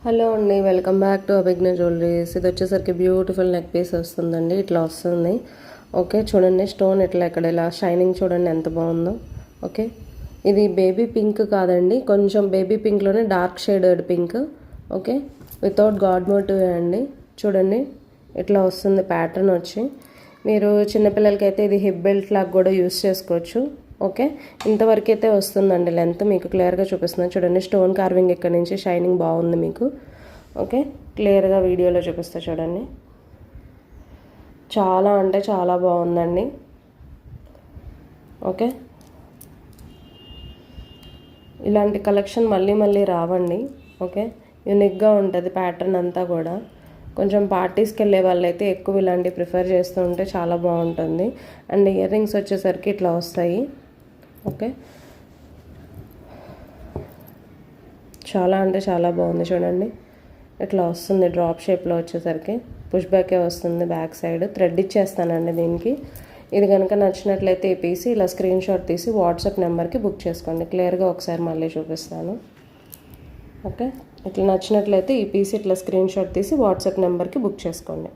Hello అండి, welcome back to అభిజ్ఞ jewelleries. ఇది వచ్చేసరికి బ్యూటిఫుల్ నెక్ పీస్ వస్తుందండి. ఇట్లా వస్తుంది. ఓకే, చూడండి స్టోన్ ఇలా షైనింగ్ చూడండి ఎంత బాగుందో. ఓకే, ఇది బేబీ పింక్ కాదండి, కొంచెం బేబీ పింక్లోనే dark shaded pink. Okay, without god motive అండి. చూడండి ఇట్లా వస్తుంది ప్యాటర్న్ వచ్చి. మీరు చిన్నపిల్లలకి అయితే ఇది హిప్ బెల్ట్ లాగా కూడా యూస్ చేసుకోవచ్చు. ఓకే, ఇంతవరకు అయితే వస్తుందండి లెంత్. మీకు క్లియర్గా చూపిస్తున్నాను చూడండి. స్టోన్ కార్వింగ్ ఇక్కడ నుంచి షైనింగ్ బాగుంది మీకు. ఓకే, క్లియర్గా వీడియోలో చూపిస్తా చూడండి. చాలా అంటే చాలా బాగుందండి. ఓకే, ఇలాంటి కలెక్షన్ మళ్ళీ మళ్ళీ రావండి. ఓకే, యూనిక్గా ఉంటుంది ప్యాటర్న్ అంతా కూడా. కొంచెం పార్టీస్కి వెళ్ళే వాళ్ళైతే ఎక్కువ ఇలాంటివి ప్రిఫర్ చేస్తూ ఉంటే చాలా బాగుంటుంది. అండ్ ఇయర్ రింగ్స్ వచ్చేసరికి ఇట్లా వస్తాయి. ఓకే, చాలా అంటే చాలా బాగుంది చూడండి. ఇట్లా వస్తుంది డ్రాప్ షేప్లో వచ్చేసరికి. పుష్ బ్యాకే వస్తుంది బ్యాక్ సైడ్. థ్రెడ్ ఇచ్చేస్తానండి దీనికి. ఇది కనుక నచ్చినట్లయితే ఈ పీస్ ఇలా స్క్రీన్ షాట్ తీసి వాట్సాప్ నెంబర్కి బుక్ చేసుకోండి. క్లియర్గా ఒకసారి మళ్ళీ చూపిస్తాను. ఓకే, ఇట్లా నచ్చినట్లయితే ఈ పీస్ ఇట్లా స్క్రీన్ షాట్ తీసి వాట్సాప్ నెంబర్కి బుక్ చేసుకోండి.